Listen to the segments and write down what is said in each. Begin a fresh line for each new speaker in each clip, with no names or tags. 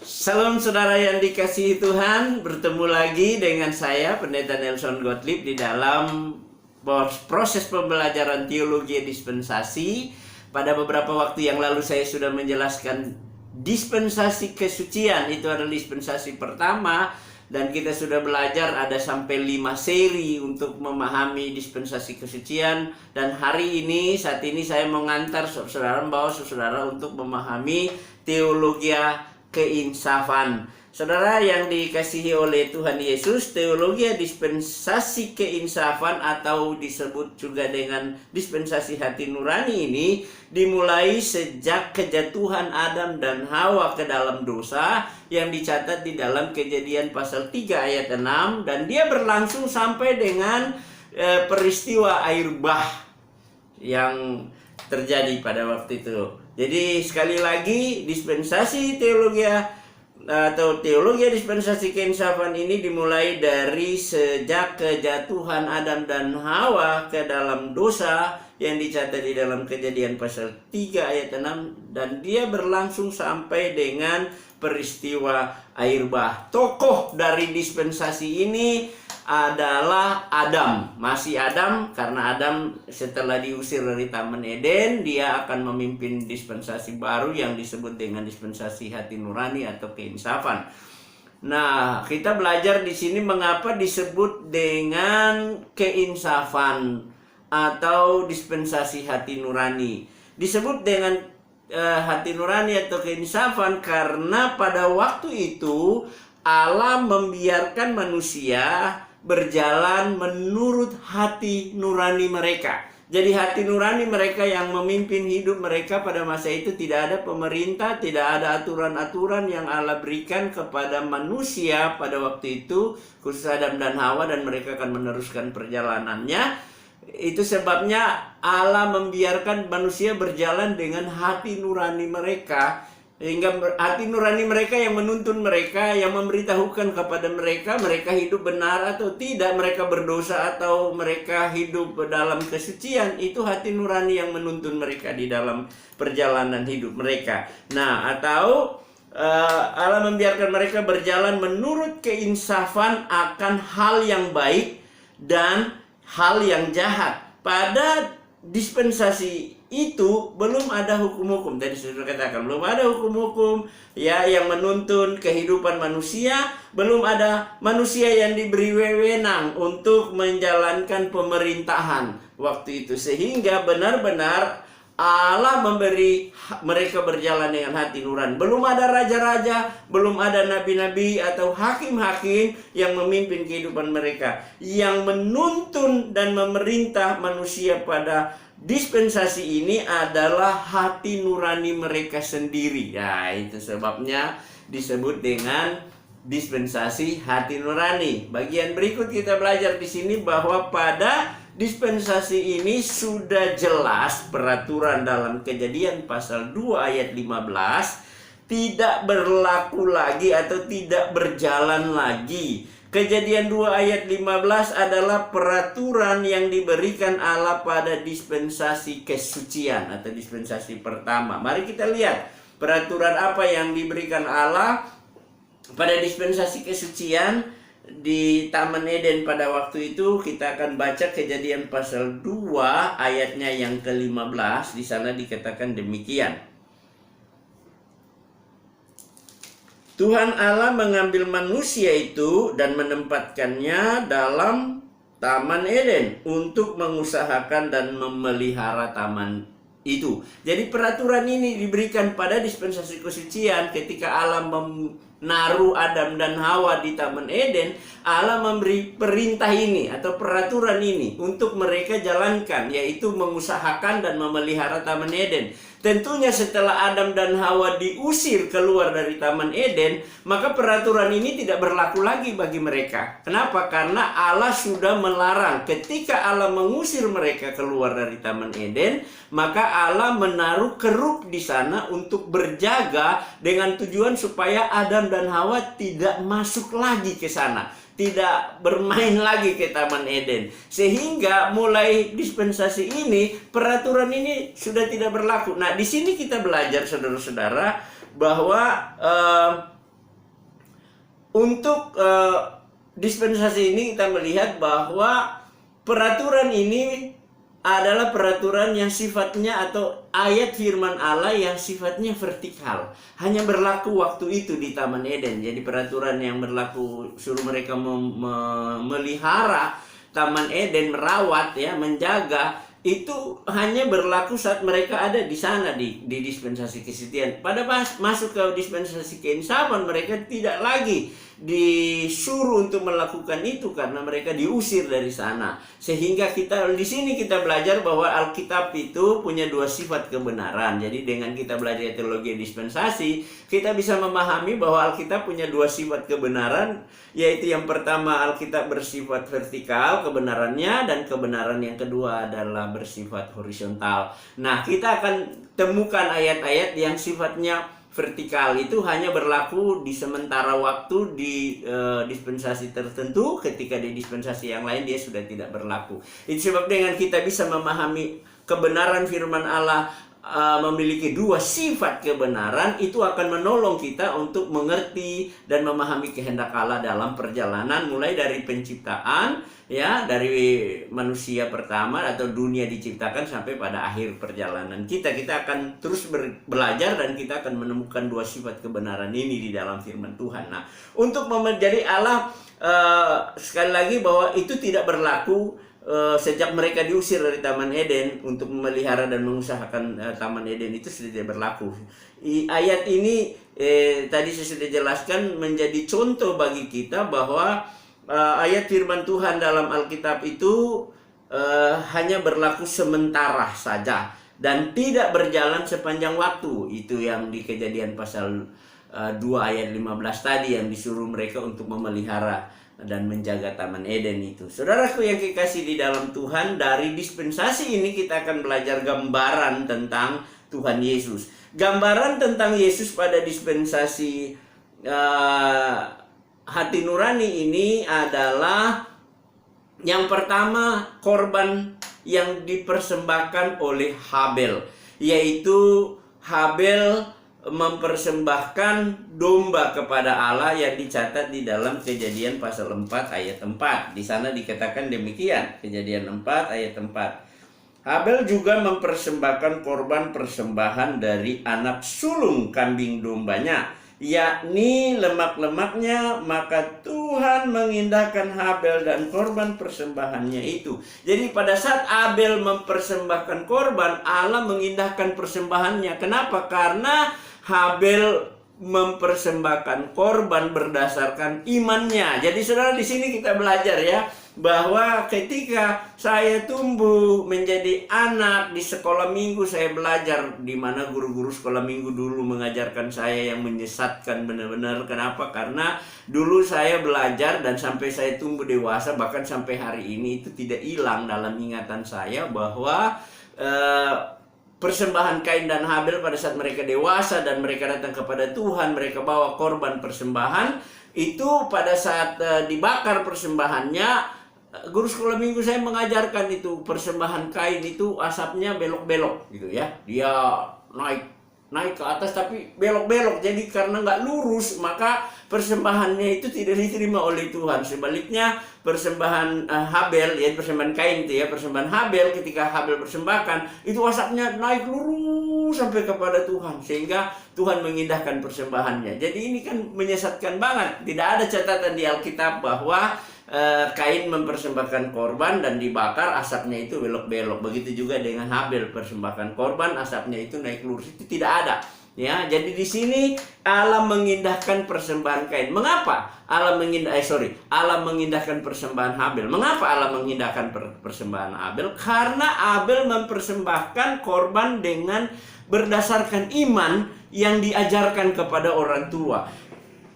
Salam saudara yang dikasihi Tuhan, bertemu lagi dengan saya Pendeta Nelson Gottlieb di dalam proses pembelajaran teologi dispensasi. Pada beberapa waktu yang lalu saya sudah menjelaskan dispensasi kesucian, itu adalah dispensasi pertama, dan kita sudah belajar ada sampai 5 seri untuk memahami dispensasi kesucian. Dan hari ini, saat ini saya mengantar saudara, membawa saudara untuk memahami teologi keinsafan. Saudara yang dikasihi oleh Tuhan Yesus, teologi dispensasi keinsafan atau disebut juga dengan dispensasi hati nurani ini dimulai sejak kejatuhan Adam dan Hawa ke dalam dosa yang dicatat di dalam Kejadian pasal 3 ayat 6, dan dia berlangsung sampai dengan peristiwa air bah yang terjadi pada waktu itu. Jadi sekali lagi, dispensasi teologi atau teologi dispensasi keinsafan ini dimulai dari sejak kejatuhan Adam dan Hawa ke dalam dosa yang dicatat di dalam Kejadian pasal 3 ayat 6, dan dia berlangsung sampai dengan peristiwa air bah. Tokoh dari dispensasi ini adalah Adam. Masih Adam, karena Adam setelah diusir dari Taman Eden, dia akan memimpin dispensasi baru yang disebut dengan dispensasi hati nurani atau keinsafan. Nah, kita belajar di sini mengapa disebut dengan keinsafan atau dispensasi hati nurani. Disebut dengan hati nurani atau keinsafan karena pada waktu itu Allah membiarkan manusia berjalan menurut hati nurani mereka. Jadi hati nurani mereka yang memimpin hidup mereka pada masa itu. Tidak ada pemerintah, tidak ada aturan-aturan yang Allah berikan kepada manusia pada waktu itu, khusus Adam dan Hawa, dan mereka akan meneruskan perjalanannya. Itu sebabnya Allah membiarkan manusia berjalan dengan hati nurani mereka, sehingga hati nurani mereka yang menuntun mereka, yang memberitahukan kepada mereka, mereka hidup benar atau tidak, mereka berdosa atau mereka hidup dalam kesucian. Itu hati nurani yang menuntun mereka di dalam perjalanan hidup mereka. Nah, atau Allah membiarkan mereka berjalan menurut keinsafan akan hal yang baik dan hal yang jahat. Pada dispensasi itu belum ada hukum-hukum. Tadi sudah katakan belum ada hukum-hukum ya yang menuntun kehidupan manusia, belum ada manusia yang diberi wewenang untuk menjalankan pemerintahan waktu itu, sehingga benar-benar Allah memberi mereka berjalan dengan hati nurani. Belum ada raja-raja, belum ada nabi-nabi atau hakim-hakim yang memimpin kehidupan mereka, yang menuntun dan memerintah manusia pada dispensasi ini adalah hati nurani mereka sendiri. Ya, itu sebabnya disebut dengan dispensasi hati nurani. Bagian berikut kita belajar di sini bahwa pada dispensasi ini sudah jelas peraturan dalam Kejadian pasal 2 ayat 15 tidak berlaku lagi atau tidak berjalan lagi. Kejadian 2 ayat 15 adalah peraturan yang diberikan Allah pada dispensasi kesucian atau dispensasi pertama. Mari kita lihat peraturan apa yang diberikan Allah pada dispensasi kesucian di Taman Eden pada waktu itu. Kita akan baca Kejadian pasal 2 ayatnya yang ke-15. Di sana dikatakan demikian. Tuhan Allah mengambil manusia itu dan menempatkannya dalam Taman Eden untuk mengusahakan dan memelihara taman itu. Jadi peraturan ini diberikan pada dispensasi kesucian ketika Allah menaruh Adam dan Hawa di Taman Eden. Allah memberi perintah ini atau peraturan ini untuk mereka jalankan, yaitu mengusahakan dan memelihara Taman Eden. Tentunya setelah Adam dan Hawa diusir keluar dari Taman Eden, maka peraturan ini tidak berlaku lagi bagi mereka. Kenapa? Karena Allah sudah melarang. Ketika Allah mengusir mereka keluar dari Taman Eden, maka Allah menaruh keruk di sana untuk berjaga dengan tujuan supaya Adam dan Hawa tidak masuk lagi ke sana, tidak bermain lagi ke Taman Eden. Sehingga mulai dispensasi ini, peraturan ini sudah tidak berlaku. Nah, di sini kita belajar saudara-saudara bahwa untuk dispensasi ini kita melihat bahwa peraturan ini adalah peraturan yang sifatnya atau ayat firman Allah yang sifatnya vertikal. Hanya berlaku waktu itu di Taman Eden. Jadi peraturan yang berlaku suruh mereka memelihara Taman Eden, merawat ya, menjaga, itu hanya berlaku saat mereka ada di sana di dispensasi kesetiaan. Pada masuk ke dispensasi keinsapan, mereka tidak lagi disuruh untuk melakukan itu karena mereka diusir dari sana. Sehingga di sini kita belajar bahwa Alkitab itu punya dua sifat kebenaran. Jadi dengan kita belajar teologi dispensasi, kita bisa memahami bahwa Alkitab punya dua sifat kebenaran, yaitu yang pertama Alkitab bersifat vertikal kebenarannya, dan kebenaran yang kedua adalah bersifat horizontal. Nah, kita akan temukan ayat-ayat yang sifatnya vertikal itu hanya berlaku di sementara waktu di dispensasi tertentu. Ketika di dispensasi yang lain dia sudah tidak berlaku. Itu sebab dengan kita bisa memahami kebenaran firman Allah memiliki dua sifat kebenaran, itu akan menolong kita untuk mengerti dan memahami kehendak Allah dalam perjalanan mulai dari penciptaan ya, dari manusia pertama atau dunia diciptakan sampai pada akhir perjalanan kita akan terus belajar dan kita akan menemukan dua sifat kebenaran ini di dalam firman Tuhan. Nah, untuk menjadi Allah sekali lagi bahwa itu tidak berlaku sejak mereka diusir dari Taman Eden untuk memelihara dan mengusahakan Taman Eden, itu sudah tidak berlaku. Ayat ini tadi saya sudah jelaskan menjadi contoh bagi kita bahwa ayat firman Tuhan dalam Alkitab itu hanya berlaku sementara saja dan tidak berjalan sepanjang waktu. Itu yang di Kejadian pasal 2 ayat 15 tadi, yang disuruh mereka untuk memelihara dan menjaga Taman Eden itu. Saudaraku yang kekasih di dalam Tuhan, dari dispensasi ini kita akan belajar gambaran tentang Tuhan Yesus. Gambaran tentang Yesus pada dispensasi hati nurani ini adalah yang pertama, korban yang dipersembahkan oleh Habel, yaitu Habel mempersembahkan domba kepada Allah yang dicatat di dalam Kejadian pasal 4 ayat 4. Di sana dikatakan demikian, Kejadian 4 ayat 4. Habel juga mempersembahkan korban persembahan dari anak sulung kambing dombanya, yakni lemak-lemaknya, maka Tuhan mengindahkan Habel dan korban persembahannya itu. Jadi pada saat Habel mempersembahkan korban, Allah mengindahkan persembahannya. Kenapa? Karena Habel mempersembahkan korban berdasarkan imannya. Jadi saudara, di sini kita belajar ya, bahwa ketika saya tumbuh menjadi anak di sekolah minggu, saya belajar di mana guru-guru sekolah minggu dulu mengajarkan saya yang menyesatkan benar-benar. Kenapa? Karena dulu saya belajar dan sampai saya tumbuh dewasa, bahkan sampai hari ini itu tidak hilang dalam ingatan saya bahwa persembahan Kain dan Habel pada saat mereka dewasa dan mereka datang kepada Tuhan, mereka bawa korban persembahan itu. Pada saat dibakar persembahannya, guru sekolah minggu saya mengajarkan itu persembahan Kain itu asapnya belok-belok gitu ya, dia naik ke atas tapi belok-belok. Jadi karena nggak lurus, maka persembahannya itu tidak diterima oleh Tuhan. Sebaliknya persembahan Habel, ya persembahan Kain itu ya, persembahan Habel, ketika Habel persembahkan itu asapnya naik lurus sampai kepada Tuhan, sehingga Tuhan mengindahkan persembahannya. Jadi ini kan menyesatkan banget. Tidak ada catatan di Alkitab bahwa Kain mempersembahkan korban dan dibakar asapnya itu belok-belok. Begitu juga dengan Habel, persembahkan korban asapnya itu naik lurus, itu tidak ada. Ya, jadi di sini Allah mengindahkan persembahan Kain. Mengapa Allah mengindahkan persembahan Habel? Mengapa Allah mengindahkan persembahan Habel? Karena Habel mempersembahkan korban dengan berdasarkan iman yang diajarkan kepada orang tua.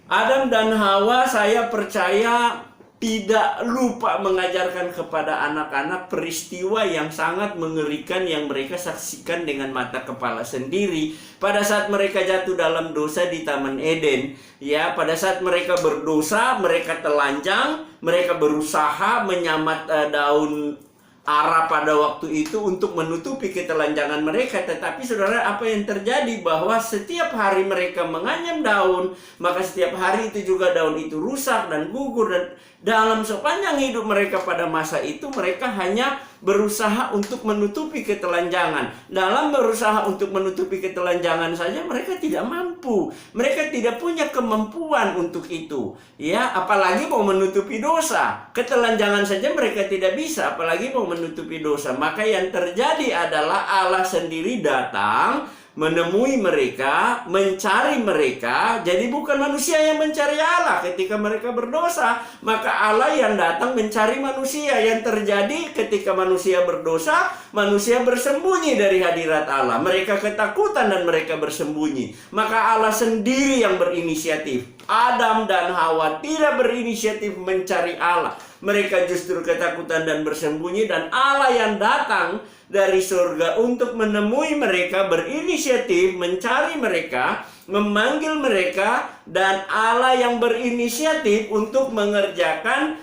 Adam dan Hawa, saya percaya, tidak lupa mengajarkan kepada anak-anak peristiwa yang sangat mengerikan yang mereka saksikan dengan mata kepala sendiri pada saat mereka jatuh dalam dosa di Taman Eden. Ya, pada saat mereka berdosa, mereka telanjang, mereka berusaha menyamat daun arah pada waktu itu untuk menutupi ketelanjangan mereka. Tetapi saudara, apa yang terjadi bahwa setiap hari mereka menganyam daun, maka setiap hari itu juga daun itu rusak dan gugur. Dan dalam sepanjang hidup mereka pada masa itu, mereka hanya berusaha untuk menutupi ketelanjangan. Dalam berusaha untuk menutupi ketelanjangan saja mereka tidak mampu. Mereka tidak punya kemampuan untuk itu. Ya, apalagi mau menutupi dosa. Ketelanjangan saja mereka tidak bisa, apalagi mau menutupi dosa. Maka yang terjadi adalah Allah sendiri datang menemui mereka, mencari mereka. Jadi bukan manusia yang mencari Allah ketika mereka berdosa, maka Allah yang datang mencari manusia. Yang terjadi ketika manusia berdosa, manusia bersembunyi dari hadirat Allah. Mereka ketakutan dan mereka bersembunyi. Maka Allah sendiri yang berinisiatif. Adam dan Hawa tidak berinisiatif mencari Allah. Mereka justru ketakutan dan bersembunyi, dan Allah yang datang dari surga untuk menemui mereka, berinisiatif mencari mereka, memanggil mereka, dan Allah yang berinisiatif untuk mengerjakan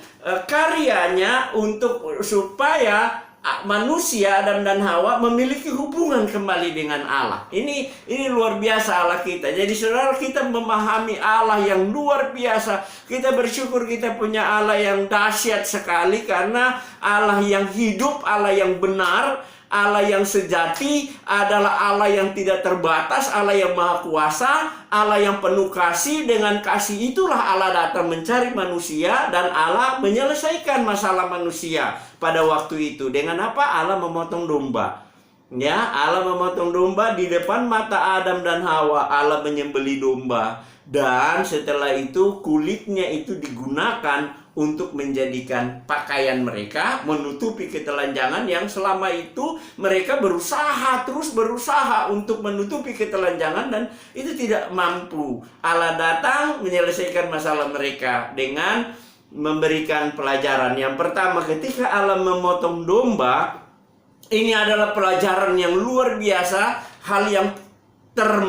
karyanya untuk supaya manusia Adam dan Hawa memiliki hubungan kembali dengan Allah. Ini luar biasa Allah kita. Jadi saudara, kita memahami Allah yang luar biasa. Kita bersyukur kita punya Allah yang dahsyat sekali, karena Allah yang hidup, Allah yang benar, Allah yang sejati adalah Allah yang tidak terbatas, Allah yang maha kuasa, Allah yang penuh kasih. Dengan kasih itulah Allah datang mencari manusia, dan Allah menyelesaikan masalah manusia pada waktu itu. Dengan apa? Allah memotong domba. Ya, Allah memotong domba di depan mata Adam dan Hawa. Allah menyembelih domba, dan setelah itu kulitnya itu digunakan untuk menjadikan pakaian mereka, menutupi ketelanjangan yang selama itu mereka terus berusaha untuk menutupi ketelanjangan, dan itu tidak mampu. Allah datang menyelesaikan masalah mereka dengan memberikan pelajaran. Yang pertama, ketika Allah memotong domba, ini adalah pelajaran yang luar biasa, hal yang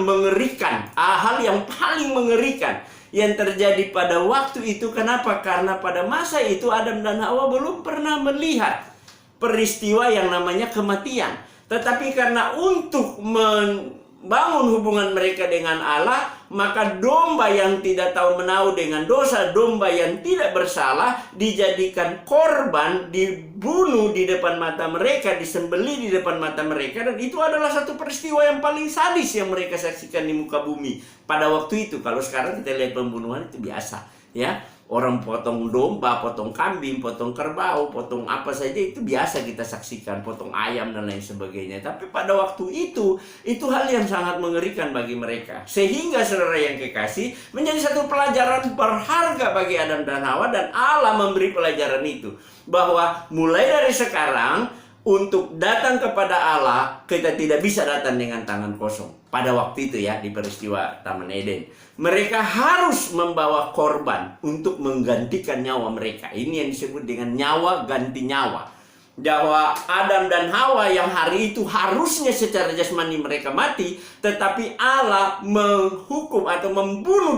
mengerikan, hal yang paling mengerikan yang terjadi pada waktu itu. Kenapa? Karena pada masa itu Adam dan Hawa belum pernah melihat peristiwa yang namanya kematian. Tetapi karena untuk membangun hubungan mereka dengan Allah, maka domba yang tidak tahu menau dengan dosa, domba yang tidak bersalah, dijadikan korban, dibunuh di depan mata mereka, disembelih di depan mata mereka. Dan itu adalah satu peristiwa yang paling sadis yang mereka saksikan di muka bumi pada waktu itu. Kalau sekarang kita lihat pembunuhan itu biasa, ya. Orang potong domba, potong kambing, potong kerbau, potong apa saja itu biasa kita saksikan, potong ayam dan lain sebagainya. Tapi pada waktu itu hal yang sangat mengerikan bagi mereka. Sehingga saudara yang kekasih, menjadi satu pelajaran berharga bagi Adam dan Hawa, dan Allah memberi pelajaran itu. Bahwa mulai dari sekarang, untuk datang kepada Allah, kita tidak bisa datang dengan tangan kosong. Pada waktu itu ya, di peristiwa Taman Eden, mereka harus membawa korban untuk menggantikan nyawa mereka. Ini yang disebut dengan nyawa ganti nyawa. Bahwa Adam dan Hawa yang hari itu harusnya secara jasmani mereka mati, tetapi Allah menghukum atau membunuh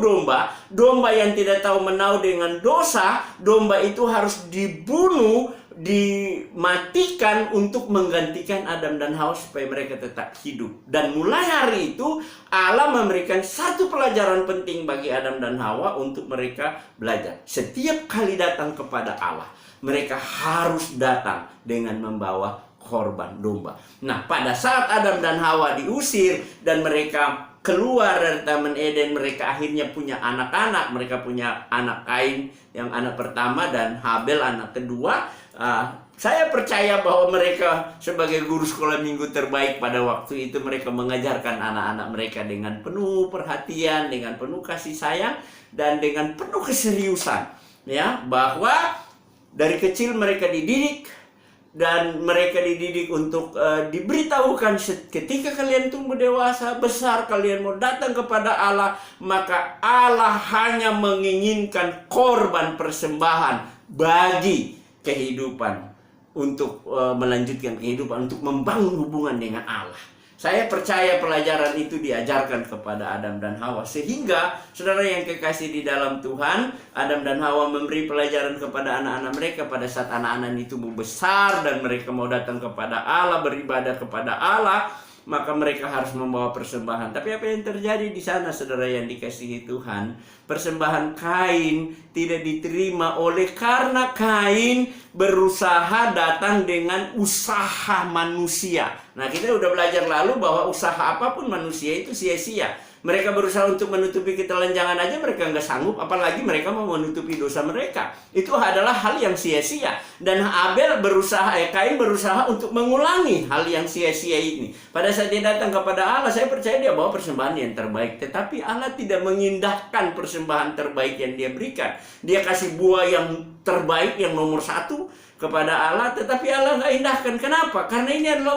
domba yang tidak tahu menau dengan dosa. Domba itu harus dibunuh, dimatikan untuk menggantikan Adam dan Hawa supaya mereka tetap hidup. Dan mulai hari itu Allah memberikan satu pelajaran penting bagi Adam dan Hawa untuk mereka belajar. Setiap kali datang kepada Allah, mereka harus datang dengan membawa korban domba. Nah, pada saat Adam dan Hawa diusir dan mereka keluar dari Taman Eden, mereka akhirnya punya anak-anak. Mereka punya anak Kain yang anak pertama, dan Habel anak kedua. Saya percaya bahwa mereka sebagai guru sekolah minggu terbaik pada waktu itu, mereka mengajarkan anak-anak mereka dengan penuh perhatian, dengan penuh kasih sayang, dan dengan penuh keseriusan. Ya, bahwa dari kecil mereka dididik, dan mereka dididik untuk diberitahukan ketika kalian tumbuh dewasa, besar, kalian mau datang kepada Allah, maka Allah hanya menginginkan korban persembahan bagi kehidupan, untuk melanjutkan kehidupan, untuk membangun hubungan dengan Allah. Saya percaya pelajaran itu diajarkan kepada Adam dan Hawa. Sehingga saudara yang kekasih di dalam Tuhan, Adam dan Hawa memberi pelajaran kepada anak-anak mereka pada saat anak-anak itu membesar dan mereka mau datang kepada Allah, beribadah kepada Allah, maka mereka harus membawa persembahan. Tapi apa yang terjadi di sana, saudara yang dikasihi Tuhan? Persembahan Kain tidak diterima karena Kain berusaha datang dengan usaha manusia. Nah, kita udah belajar lalu bahwa usaha apapun manusia itu sia-sia. Mereka berusaha untuk menutupi ketelanjangan aja mereka nggak sanggup, apalagi mereka mau menutupi dosa mereka. Itu adalah hal yang sia-sia. Dan Kain berusaha untuk mengulangi hal yang sia-sia ini. Pada saat dia datang kepada Allah, saya percaya dia bawa persembahan yang terbaik. Tetapi Allah tidak mengindahkan persembahan terbaik yang dia berikan. Dia kasih buah yang terbaik, yang nomor 1 kepada Allah, tetapi Allah nggak indahkan. Kenapa? Karena ini adalah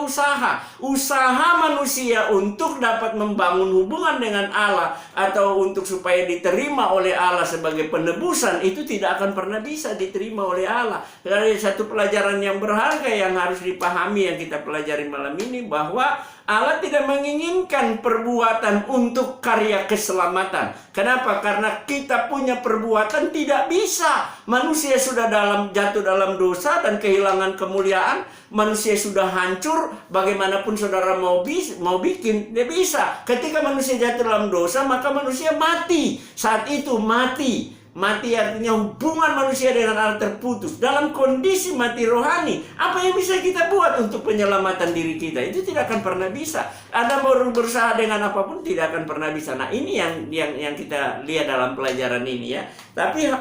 usaha manusia untuk dapat membangun hubungan dengan Allah, atau untuk supaya diterima oleh Allah sebagai penebusan. Itu tidak akan pernah bisa diterima oleh Allah. Dari satu pelajaran yang berharga yang harus dipahami yang kita pelajari malam ini, bahwa Allah tidak menginginkan perbuatan untuk karya keselamatan. Kenapa? Karena kita punya perbuatan tidak bisa. Manusia sudah jatuh dalam dosa dan kehilangan kemuliaan. Manusia sudah hancur. Bagaimanapun saudara mau bikin, dia bisa. Ketika manusia jatuh dalam dosa, maka manusia mati. Saat itu mati. Mati artinya hubungan manusia dengan Allah terputus. Dalam kondisi mati rohani, apa yang bisa kita buat untuk penyelamatan diri kita? Itu tidak akan pernah bisa. Ada mau berusaha dengan apapun, tidak akan pernah bisa. Nah, ini yang kita lihat dalam pelajaran ini ya. Tapi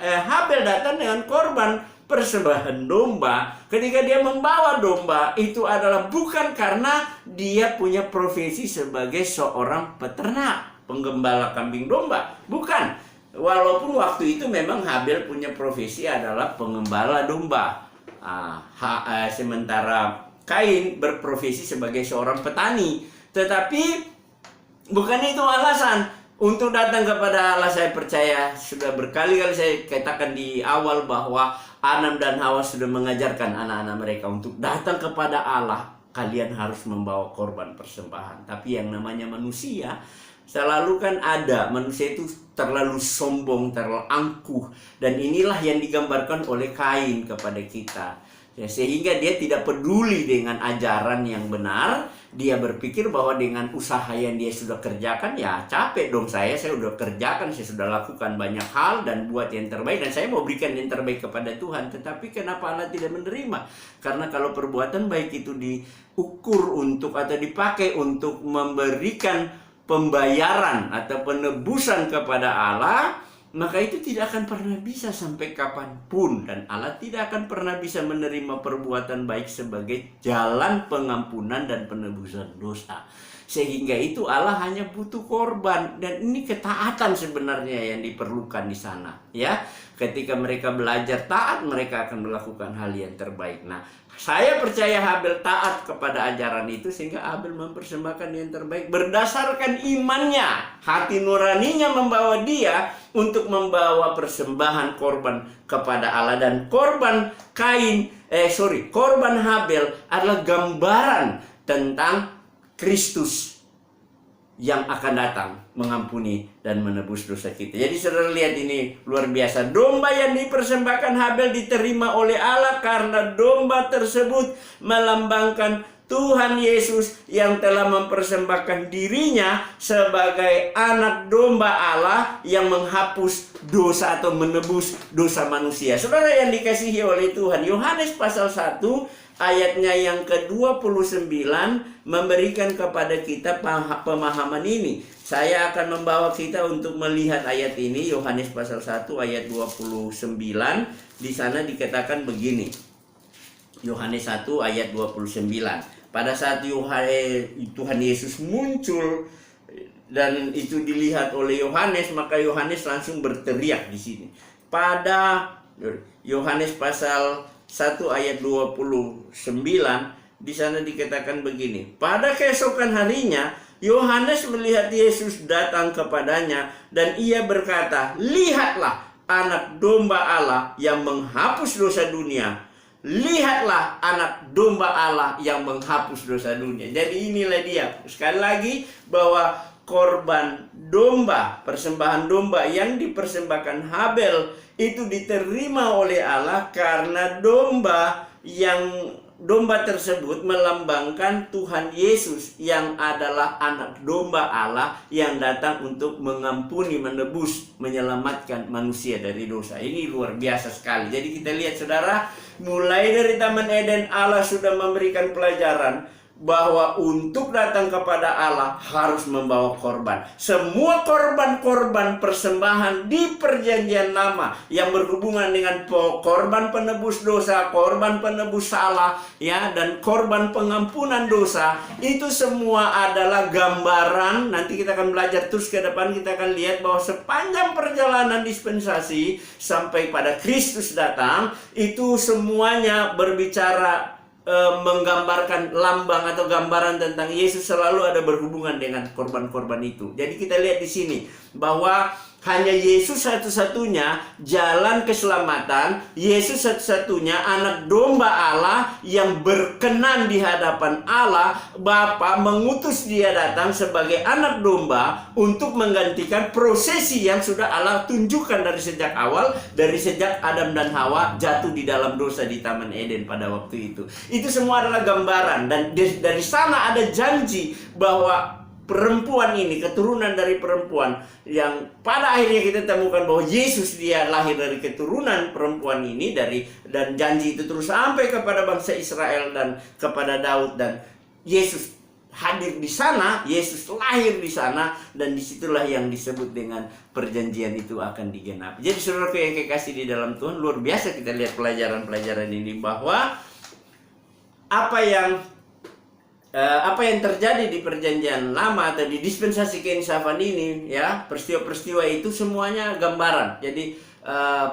Habel datang dengan korban persembahan domba. Ketika dia membawa domba, itu adalah bukan karena dia punya profesi sebagai seorang peternak, penggembala kambing domba. Bukan. Walaupun waktu itu memang Habel punya profesi adalah pengembala domba. Sementara Kain berprofesi sebagai seorang petani. Tetapi bukan itu alasan untuk datang kepada Allah. Saya percaya sudah berkali-kali saya katakan di awal bahwa Adam dan Hawa sudah mengajarkan anak-anak mereka untuk datang kepada Allah. Kalian harus membawa korban persembahan. Tapi yang namanya manusia, selalu kan ada manusia itu terlalu sombong, terlalu angkuh. Dan inilah yang digambarkan oleh Kain kepada kita. Ya, sehingga dia tidak peduli dengan ajaran yang benar. Dia berpikir bahwa dengan usaha yang dia sudah kerjakan, ya capek dong saya sudah kerjakan, saya sudah lakukan banyak hal dan buat yang terbaik. Dan saya mau berikan yang terbaik kepada Tuhan. Tetapi kenapa Allah tidak menerima? Karena kalau perbuatan baik itu diukur atau dipakai untuk memberikan pembayaran atau penebusan kepada Allah, maka itu tidak akan pernah bisa sampai kapanpun. Dan Allah tidak akan pernah bisa menerima perbuatan baik sebagai jalan pengampunan dan penebusan dosa. Sehingga itu Allah hanya butuh korban. Dan ini ketaatan sebenarnya yang diperlukan di sana. Ya, ketika mereka belajar taat, mereka akan melakukan hal yang terbaik. Nah, saya percaya Habel taat kepada ajaran itu, sehingga Habel mempersembahkan yang terbaik berdasarkan imannya. Hati nuraninya membawa dia untuk membawa persembahan korban kepada Allah. Dan korban Habel adalah gambaran tentang Kristus yang akan datang mengampuni dan menebus dosa kita. Jadi saudara lihat, ini luar biasa. Domba yang dipersembahkan Habel diterima oleh Allah karena domba tersebut melambangkan Tuhan Yesus yang telah mempersembahkan dirinya sebagai anak domba Allah yang menghapus dosa atau menebus dosa manusia. Saudara yang dikasihi oleh Tuhan, Yohanes pasal 1 ayatnya yang ke-29 memberikan kepada kita pemahaman ini. Saya akan membawa kita untuk melihat ayat ini, Yohanes pasal 1 ayat 29. Di sana dikatakan begini. Yohanes 1 ayat 29. Pada saat Tuhan Yesus muncul dan itu dilihat oleh Yohanes, maka Yohanes langsung berteriak di sini. Pada Yohanes pasal 1 ayat 29 di sana dikatakan begini. Pada keesokan harinya Yohanes melihat Yesus datang kepadanya dan ia berkata, "Lihatlah anak domba Allah yang menghapus dosa dunia. lihatlah anak domba Allah yang menghapus dosa dunia. Jadi inilah dia, sekali lagi, bahwa korban domba, persembahan domba yang dipersembahkan Habel itu diterima oleh Allah karena domba tersebut melambangkan Tuhan Yesus yang adalah anak domba Allah yang datang untuk mengampuni, menebus, menyelamatkan manusia dari dosa. Ini luar biasa sekali. Jadi kita lihat saudara, mulai dari Taman Eden Allah sudah memberikan pelajaran bahwa untuk datang kepada Allah harus membawa korban. Semua korban-korban persembahan di perjanjian lama yang berhubungan dengan korban penebus dosa, korban penebus salah, ya, dan korban pengampunan dosa, itu semua adalah gambaran. Nanti kita akan belajar terus ke depan, kita akan lihat bahwa sepanjang perjalanan dispensasi sampai pada Kristus datang, itu semuanya berbicara, menggambarkan lambang atau gambaran tentang Yesus, selalu ada berhubungan dengan korban-korban itu. Jadi kita lihat di sini bahwa hanya Yesus satu-satunya jalan keselamatan, Yesus satu-satunya anak domba Allah yang berkenan di hadapan Allah Bapa, mengutus dia datang sebagai anak domba untuk menggantikan prosesi yang sudah Allah tunjukkan dari sejak awal, dari sejak Adam dan Hawa jatuh di dalam dosa di Taman Eden pada waktu itu. Itu semua adalah gambaran, dan dari sana ada janji bahwa perempuan ini, keturunan dari perempuan, yang pada akhirnya kita temukan bahwa Yesus dia lahir dari keturunan perempuan ini, dan janji itu terus sampai kepada bangsa Israel dan kepada Daud, dan Yesus hadir di sana, Yesus lahir di sana, dan disitulah yang disebut dengan perjanjian itu akan digenapi. Jadi saudaraku yang kekasih di dalam Tuhan, luar biasa kita lihat pelajaran-pelajaran ini, bahwa apa yang terjadi di perjanjian lama atau di dispensasi keinsafan ini, ya, peristiwa-peristiwa itu semuanya gambaran. Jadi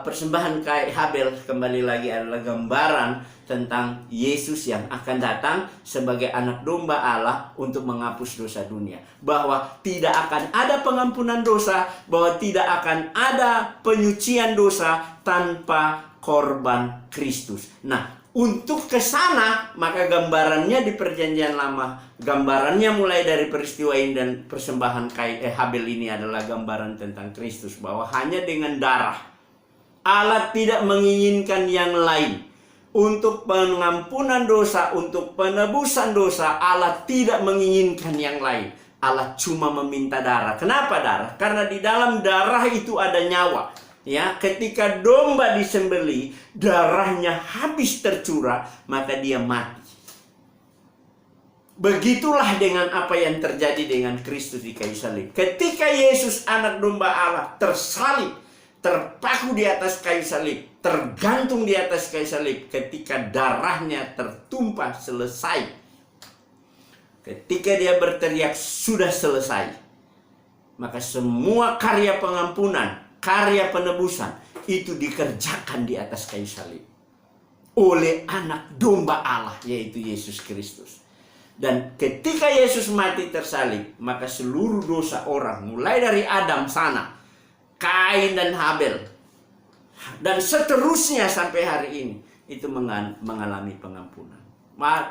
persembahan Habel kembali lagi adalah gambaran tentang Yesus yang akan datang sebagai anak domba Allah untuk menghapus dosa dunia. Bahwa tidak akan ada pengampunan dosa, bahwa tidak akan ada penyucian dosa tanpa korban Kristus. Nah, untuk ke sana, maka gambarannya di perjanjian lama, gambarannya mulai dari peristiwa ini dan persembahan Habel ini adalah gambaran tentang Kristus, bahwa hanya dengan darah. Allah tidak menginginkan yang lain. Untuk pengampunan dosa, untuk penebusan dosa, Allah tidak menginginkan yang lain. Allah cuma meminta darah. Kenapa darah? Karena di dalam darah itu ada nyawa. Ya, ketika domba disembelih, darahnya habis tercurah, maka dia mati. Begitulah dengan apa yang terjadi dengan Kristus di kayu salib. Ketika Yesus anak domba Allah tersalib, terpaku di atas kayu salib, tergantung di atas kayu salib, ketika darahnya tertumpah selesai, ketika dia berteriak sudah selesai, maka semua karya pengampunan, karya penebusan itu dikerjakan di atas kayu salib oleh anak domba Allah, yaitu Yesus Kristus. Dan ketika Yesus mati tersalib, maka seluruh dosa orang, mulai dari Adam sana, Kain dan Habel, dan seterusnya sampai hari ini, itu mengalami pengampunan.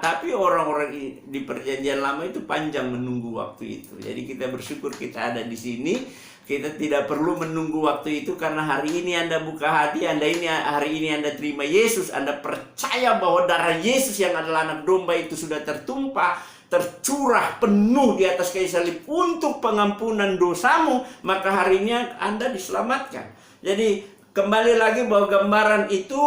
Tapi orang-orang di perjanjian lama itu panjang menunggu waktu itu. Jadi kita bersyukur kita ada di sini. Kita tidak perlu menunggu waktu itu, karena hari ini Anda buka hati, hari ini Anda terima Yesus, Anda percaya bahwa darah Yesus yang adalah anak domba itu sudah tertumpah, tercurah penuh di atas kayu salib untuk pengampunan dosamu, maka hari ini Anda diselamatkan. Jadi kembali lagi bahwa gambaran itu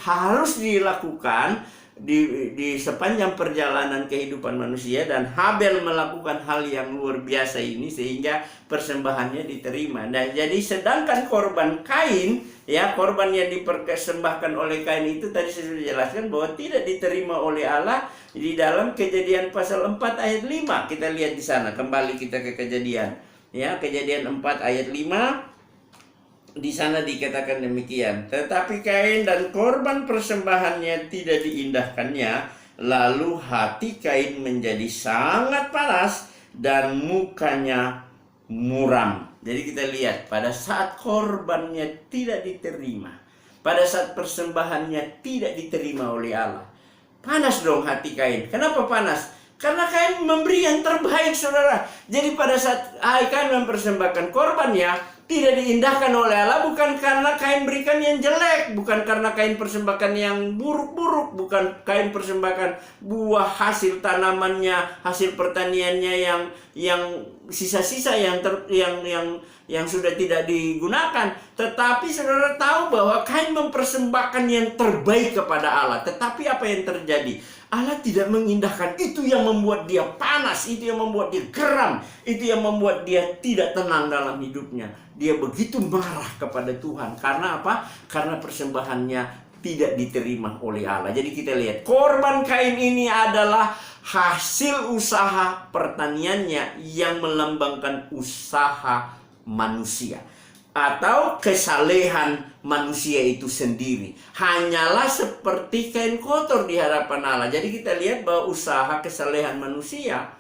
harus dilakukan di sepanjang perjalanan kehidupan manusia, dan Habel melakukan hal yang luar biasa ini sehingga persembahannya diterima. Nah, jadi sedangkan korban Kain, ya, korban yang dipersembahkan oleh Kain itu tadi saya sudah jelaskan bahwa tidak diterima oleh Allah di dalam Kejadian pasal 4 ayat 5. Kita lihat di sana, kembali kita ke Kejadian. Ya, Kejadian 4 ayat 5. Di sana dikatakan demikian, tetapi Kain dan korban persembahannya tidak diindahkannya, lalu hati Kain menjadi sangat panas dan mukanya muram. Jadi kita lihat pada saat korbannya tidak diterima, pada saat persembahannya tidak diterima oleh Allah. Panas dong hati Kain. Kenapa panas? Karena Kain memberi yang terbaik, saudara. Jadi pada saat Kain mempersembahkan korbannya tidak diindahkan oleh Allah, bukan karena Kain berikan yang jelek, bukan karena Kain persembahkan yang buruk-buruk, bukan Kain persembahkan buah hasil tanamannya, hasil pertaniannya yang sisa-sisa yang sudah tidak digunakan. Tetapi saudara tahu bahwa Kain mempersembahkan yang terbaik kepada Allah. Tetapi apa yang terjadi? Allah tidak mengindahkan. Itu yang membuat dia panas, itu yang membuat dia geram, itu yang membuat dia tidak tenang dalam hidupnya. Dia begitu marah kepada Tuhan. Karena apa? Karena persembahannya tidak diterima oleh Allah. Jadi kita lihat, korban Kain ini adalah hasil usaha pertaniannya yang melambangkan usaha manusia atau kesalehan manusia itu sendiri. Hanyalah seperti kain kotor di hadapan Allah. Jadi kita lihat bahwa usaha kesalehan manusia,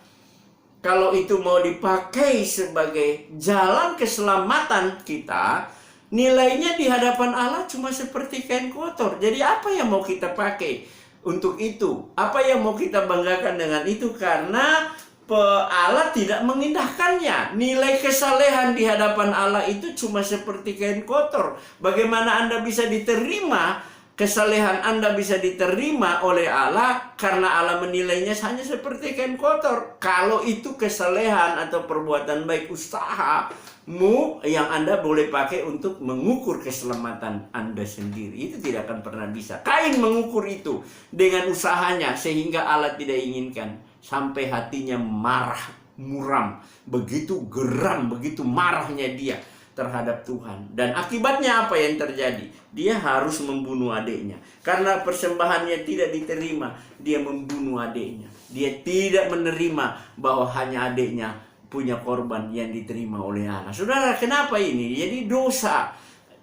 kalau itu mau dipakai sebagai jalan keselamatan kita, nilainya di hadapan Allah cuma seperti kain kotor. Jadi apa yang mau kita pakai untuk itu? Apa yang mau kita banggakan dengan itu? Karena Allah tidak mengindahkannya. Nilai kesalehan di hadapan Allah itu cuma seperti kain kotor. Bagaimana Anda bisa diterima, kesalehan Anda bisa diterima oleh Allah karena Allah menilainya hanya seperti kain kotor? Kalau itu kesalehan atau perbuatan baik, usahamu yang Anda boleh pakai untuk mengukur keselamatan Anda sendiri, itu tidak akan pernah bisa. Kain mengukur itu dengan usahanya sehingga Allah tidak inginkan. Sampai hatinya marah, muram, begitu geram, begitu marahnya dia terhadap Tuhan. Dan akibatnya apa yang terjadi? Dia harus membunuh adiknya. Karena persembahannya tidak diterima, dia membunuh adiknya. Dia tidak menerima bahwa hanya adiknya punya korban yang diterima oleh Allah. Saudara, kenapa ini? Jadi dosa,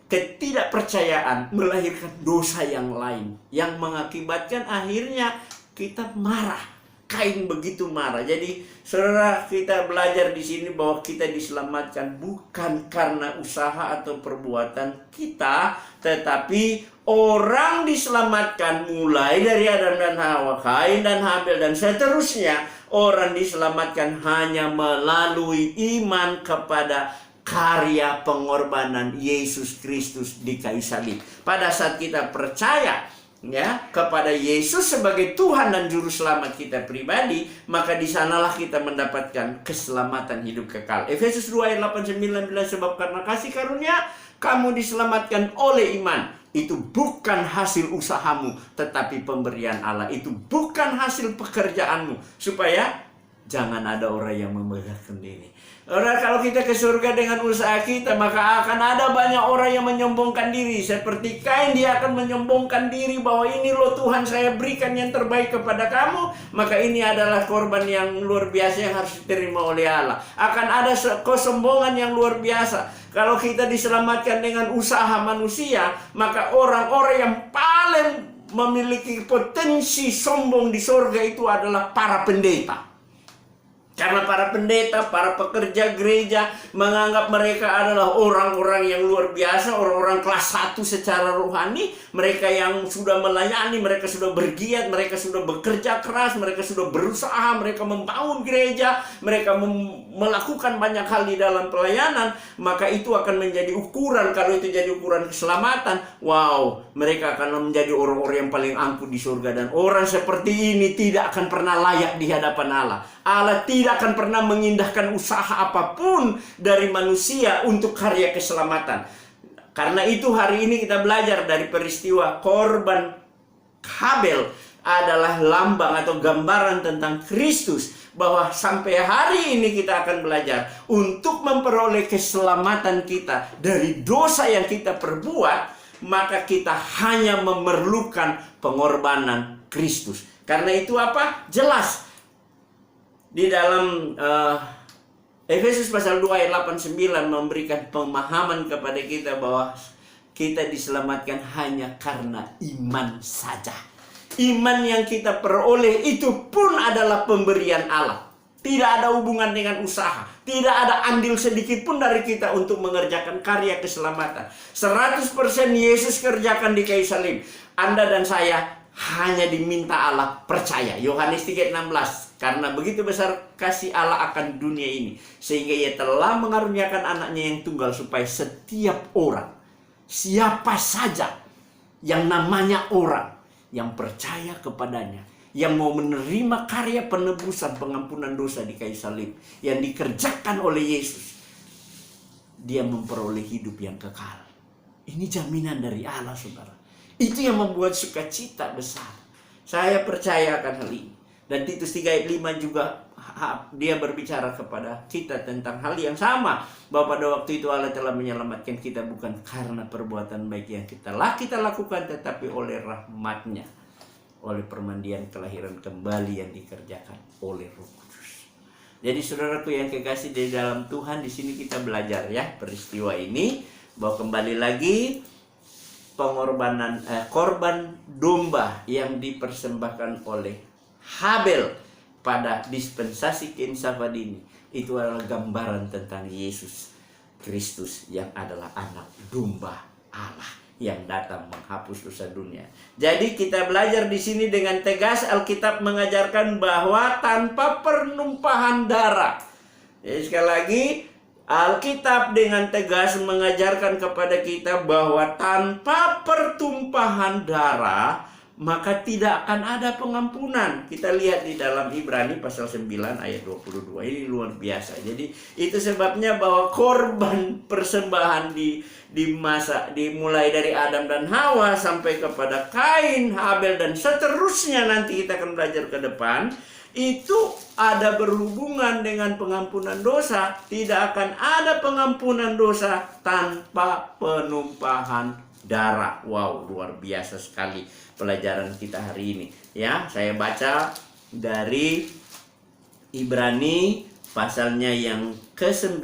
ketidakpercayaan melahirkan dosa yang lain, yang mengakibatkan akhirnya kita marah. Kain begitu marah. Jadi saudara, kita belajar di sini bahwa kita diselamatkan bukan karena usaha atau perbuatan kita, tetapi orang diselamatkan mulai dari Adam dan Hawa, Kain dan Habel dan seterusnya. Orang diselamatkan hanya melalui iman kepada karya pengorbanan Yesus Kristus di kayu salib. Pada saat kita percaya kepada Yesus sebagai Tuhan dan Juru Selamat kita pribadi, maka di sanalah kita mendapatkan keselamatan hidup kekal. Efesus 2 ayat 8-9 bilang, sebab karena kasih karunia kamu diselamatkan oleh iman. Itu bukan hasil usahamu, tetapi pemberian Allah. Itu bukan hasil pekerjaanmu, supaya jangan ada orang yang membanggakan diri. Orang, kalau kita ke surga dengan usaha kita, maka akan ada banyak orang yang menyombongkan diri. Seperti Kain, dia akan menyombongkan diri bahwa ini loh Tuhan, saya berikan yang terbaik kepada kamu. Maka ini adalah korban yang luar biasa yang harus diterima oleh Allah. Akan ada kesombongan yang luar biasa. Kalau kita diselamatkan dengan usaha manusia, maka orang-orang yang paling memiliki potensi sombong di surga itu adalah para pendeta. Karena para pendeta, para pekerja gereja menganggap mereka adalah orang-orang yang luar biasa, orang-orang kelas 1 secara rohani. Mereka yang sudah melayani, mereka sudah bergiat, mereka sudah bekerja keras, mereka sudah berusaha, mereka membangun gereja, mereka melakukan banyak hal di dalam pelayanan. Maka itu akan menjadi ukuran, kalau itu jadi ukuran keselamatan. Wow, mereka akan menjadi orang-orang yang paling angkuh di surga. Dan orang seperti ini tidak akan pernah layak di hadapan Allah. Allah tidak akan pernah mengindahkan usaha apapun dari manusia untuk karya keselamatan. Karena itu hari ini kita belajar dari peristiwa korban Habel adalah lambang atau gambaran tentang Kristus. Bahwa sampai hari ini kita akan belajar untuk memperoleh keselamatan kita dari dosa yang kita perbuat, maka kita hanya memerlukan pengorbanan Kristus. Karena itu apa? Jelas di dalam Efesus pasal 2 ayat 8-9 memberikan pemahaman kepada kita bahwa kita diselamatkan hanya karena iman saja. Iman yang kita peroleh itu pun adalah pemberian Allah. Tidak ada hubungan dengan usaha. Tidak ada andil sedikit pun dari kita untuk mengerjakan karya keselamatan. 100% Yesus kerjakan di kayu salib. Anda dan saya hanya diminta Allah percaya. Yohanes 3:16. Karena begitu besar kasih Allah akan dunia ini, sehingga Ia telah mengaruniakan anaknya yang tunggal, supaya setiap orang, siapa saja yang namanya orang, yang percaya kepadanya, yang mau menerima karya penebusan pengampunan dosa di kayu salib yang dikerjakan oleh Yesus, dia memperoleh hidup yang kekal. Ini jaminan dari Allah, saudara. Itu yang membuat sukacita besar. Saya percaya akan hal ini. Dan Titus 3:5 juga dia berbicara kepada kita tentang hal yang sama, bahwa pada waktu itu Allah telah menyelamatkan kita bukan karena perbuatan baik yang kita lakukan, tetapi oleh rahmat-Nya, oleh permandian kelahiran kembali yang dikerjakan oleh Roh Kudus. Jadi saudaraku yang kekasih di dalam Tuhan, di sini kita belajar ya peristiwa ini, bahwa kembali lagi pengorbanan korban domba yang dipersembahkan oleh Habel pada dispensasi keinsafan ini, itu adalah gambaran tentang Yesus Kristus yang adalah anak domba Allah yang datang menghapus dosa dunia. Jadi kita belajar di sini dengan tegas, Alkitab mengajarkan bahwa tanpa pernumpahan darah. Jadi sekali lagi, Alkitab dengan tegas mengajarkan kepada kita bahwa tanpa pertumpahan darah, maka tidak akan ada pengampunan. Kita lihat di dalam Ibrani pasal 9 ayat 22. Ini luar biasa. Jadi itu sebabnya bahwa korban persembahan dimulai dari Adam dan Hawa sampai kepada Kain, Habel, dan seterusnya, nanti kita akan belajar ke depan, itu ada berhubungan dengan pengampunan dosa. Tidak akan ada pengampunan dosa tanpa penumpahan darah. Wow, luar biasa sekali pelajaran kita hari ini. Ya, saya baca dari Ibrani pasalnya yang ke-9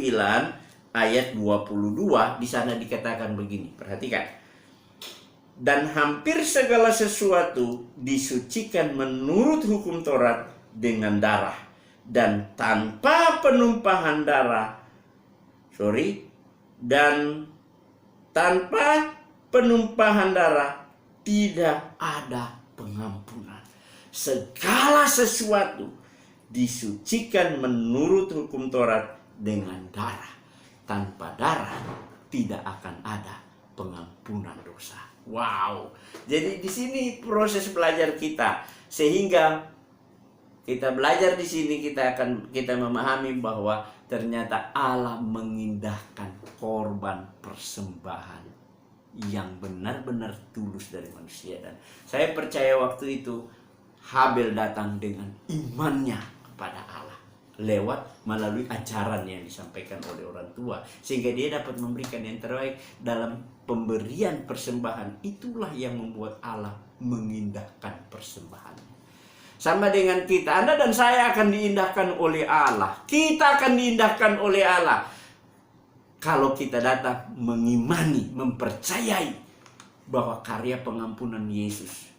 ayat 22. Di sana dikatakan begini, perhatikan. Dan hampir segala sesuatu disucikan menurut hukum Taurat dengan darah, dan tanpa penumpahan darah, dan tanpa penumpahan darah tidak ada pengampunan. Segala sesuatu disucikan menurut hukum Taurat dengan darah. Tanpa darah tidak akan ada pengampunan dosa. Wow. Jadi di sini proses belajar kita, sehingga kita belajar di sini kita memahami bahwa ternyata Allah mengindahkan korban persembahan yang benar-benar tulus dari manusia. Dan saya percaya waktu itu Habel datang dengan imannya kepada Allah melalui ajaran yang disampaikan oleh orang tua, sehingga dia dapat memberikan yang terbaik dalam pemberian persembahan. Itulah yang membuat Allah mengindahkan persembahan. Sama dengan kita, Anda dan saya akan diindahkan oleh Allah. Kita akan diindahkan oleh Allah kalau kita datang mengimani, mempercayai bahwa karya pengampunan Yesus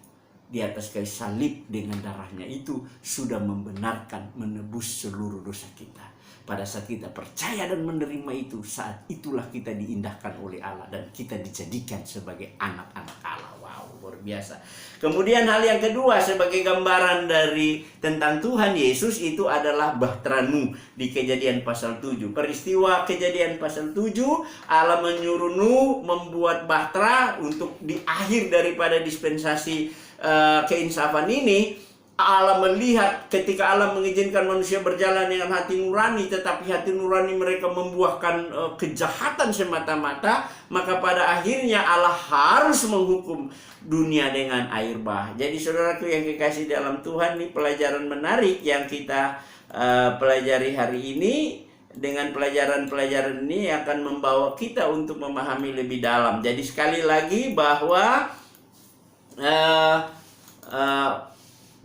di atas kayu salib dengan darahnya itu sudah membenarkan, menebus seluruh dosa kita. Pada saat kita percaya dan menerima itu, saat itulah kita diindahkan oleh Allah dan kita dijadikan sebagai anak-anak Allah. Wow, luar biasa. Kemudian hal yang kedua sebagai gambaran dari tentang Tuhan Yesus itu adalah bahtera Nuh di Kejadian pasal 7. Peristiwa Kejadian pasal 7, Allah menyuruh Nuh membuat bahtera untuk di akhir daripada dispensasi keinsafan ini. Allah melihat ketika Allah mengizinkan manusia berjalan dengan hati nurani, tetapi hati nurani mereka membuahkan kejahatan semata-mata, maka pada akhirnya Allah harus menghukum dunia dengan air bah. Jadi saudaraku yang kekasih dalam Tuhan, ini pelajaran menarik yang kita pelajari hari ini. Dengan pelajaran-pelajaran ini akan membawa kita untuk memahami lebih dalam. Jadi sekali lagi bahwa